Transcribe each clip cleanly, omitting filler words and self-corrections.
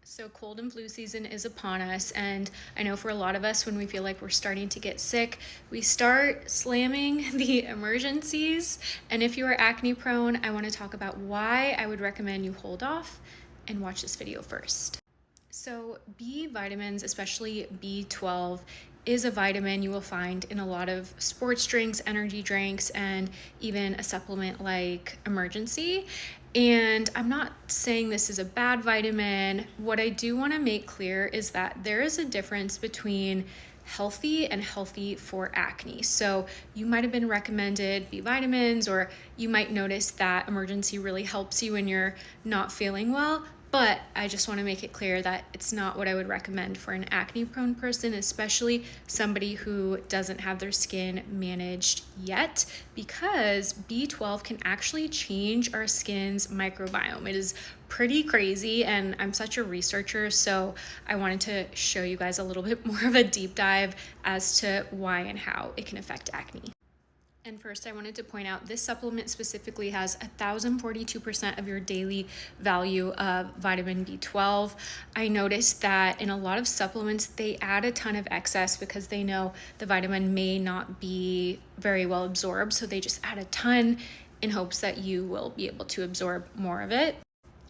So cold and flu season is upon us, and I know for a lot of us, when we feel like we're starting to get sick, we start slamming the Emergen-Cs. And if you are acne prone, I want to talk about why I would recommend you hold off and watch this video first. So B vitamins, especially B12, is a vitamin you will find in a lot of sports drinks, energy drinks, and even a supplement like Emergen-C. And I'm not saying this is a bad vitamin. What I do want to make clear is that there is a difference between healthy and healthy for acne. So you might have been recommended B vitamins, or you might notice that Emergen-C really helps you when you're not feeling well. But I just want to make it clear that it's not what I would recommend for an acne prone person, especially somebody who doesn't have their skin managed yet, because B12 can actually change our skin's microbiome. It is pretty crazy, and I'm such a researcher, so I wanted to show you guys a little bit more of a deep dive as to why and how it can affect acne. And first, I wanted to point out this supplement specifically has 1,042% of your daily value of vitamin B12. I noticed that in a lot of supplements, they add a ton of excess because they know the vitamin may not be very well absorbed. So they just add a ton in hopes that you will be able to absorb more of it.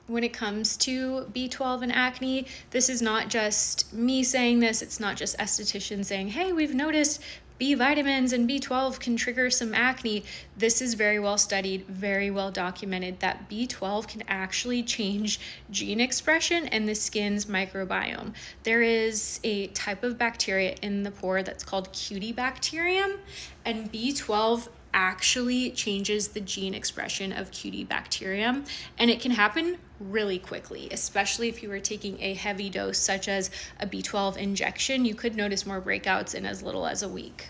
When it comes to B12 and acne, this is not just me saying this. It's not just estheticians saying, hey, we've noticed B vitamins and B12 can trigger some acne. This is very well studied, very well documented that B12 can actually change gene expression and the skin's microbiome. There is a type of bacteria in the pore that's called Cutibacterium, and B12 actually changes the gene expression of Cutibacterium, and it can happen really quickly, especially if you were taking a heavy dose such as a B12 injection. You could notice more breakouts in as little as a week.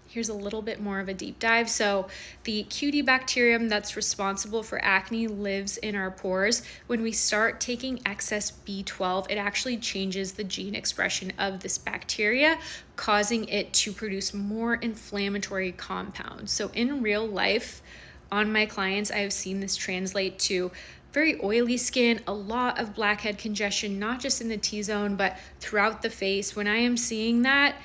Here's a little bit more of a deep dive. So the Cutibacterium that's responsible for acne lives in our pores. When we start taking excess B12, it actually changes the gene expression of this bacteria, causing it to produce more inflammatory compounds. So in real life, on my clients, I have seen this translate to very oily skin, a lot of blackhead congestion, not just in the T-zone, but throughout the face. When I am seeing that,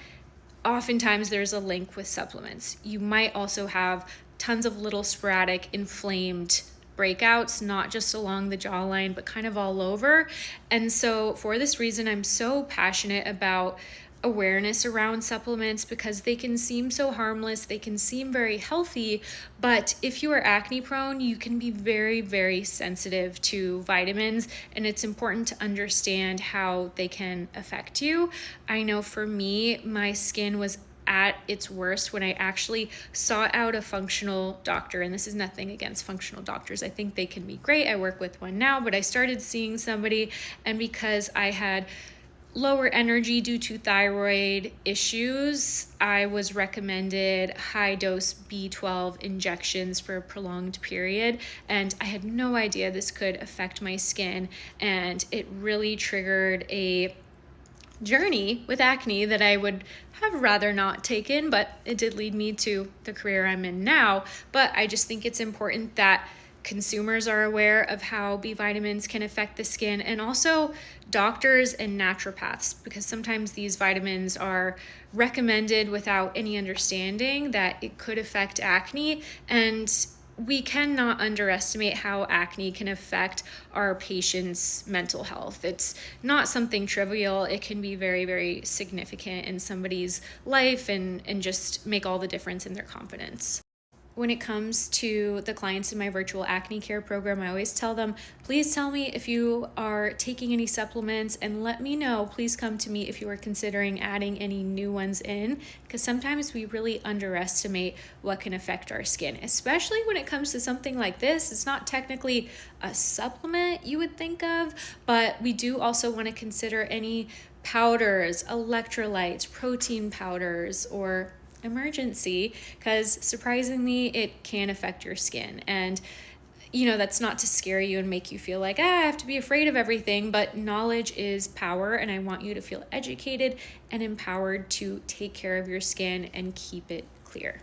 oftentimes there's a link with supplements. You might also have tons of little sporadic inflamed breakouts, not just along the jawline, but kind of all over. And so for this reason, I'm so passionate about awareness around supplements, because they can seem so harmless, they can seem very healthy, but if you are acne prone, you can be very, very sensitive to vitamins, and it's important to understand how they can affect you. I know for me, my skin was at its worst when I actually sought out a functional doctor. And this is nothing against functional doctors. I think they can be great. I work with one now, but I started seeing somebody, and because I had lower energy due to thyroid issues, I was recommended high dose B12 injections for a prolonged period, and I had no idea this could affect my skin, and it really triggered a journey with acne that I would have rather not taken, but it did lead me to the career I'm in now. But I just think it's important that consumers are aware of how B vitamins can affect the skin, and also doctors and naturopaths, because sometimes these vitamins are recommended without any understanding that it could affect acne. And we cannot underestimate how acne can affect our patients' mental health. It's not something trivial. It can be very, very significant in somebody's life, and just make all the difference in their confidence. When it comes to the clients in my virtual acne care program, I always tell them, please tell me if you are taking any supplements, and let me know. Please come to me if you are considering adding any new ones in, because sometimes we really underestimate what can affect our skin, especially when it comes to something like this. It's not technically a supplement you would think of, but we do also want to consider any powders, electrolytes, protein powders, or Emergen-C, because surprisingly it can affect your skin. And that's not to scare you and make you feel like I have to be afraid of everything, but knowledge is power, and I want you to feel educated and empowered to take care of your skin and keep it clear.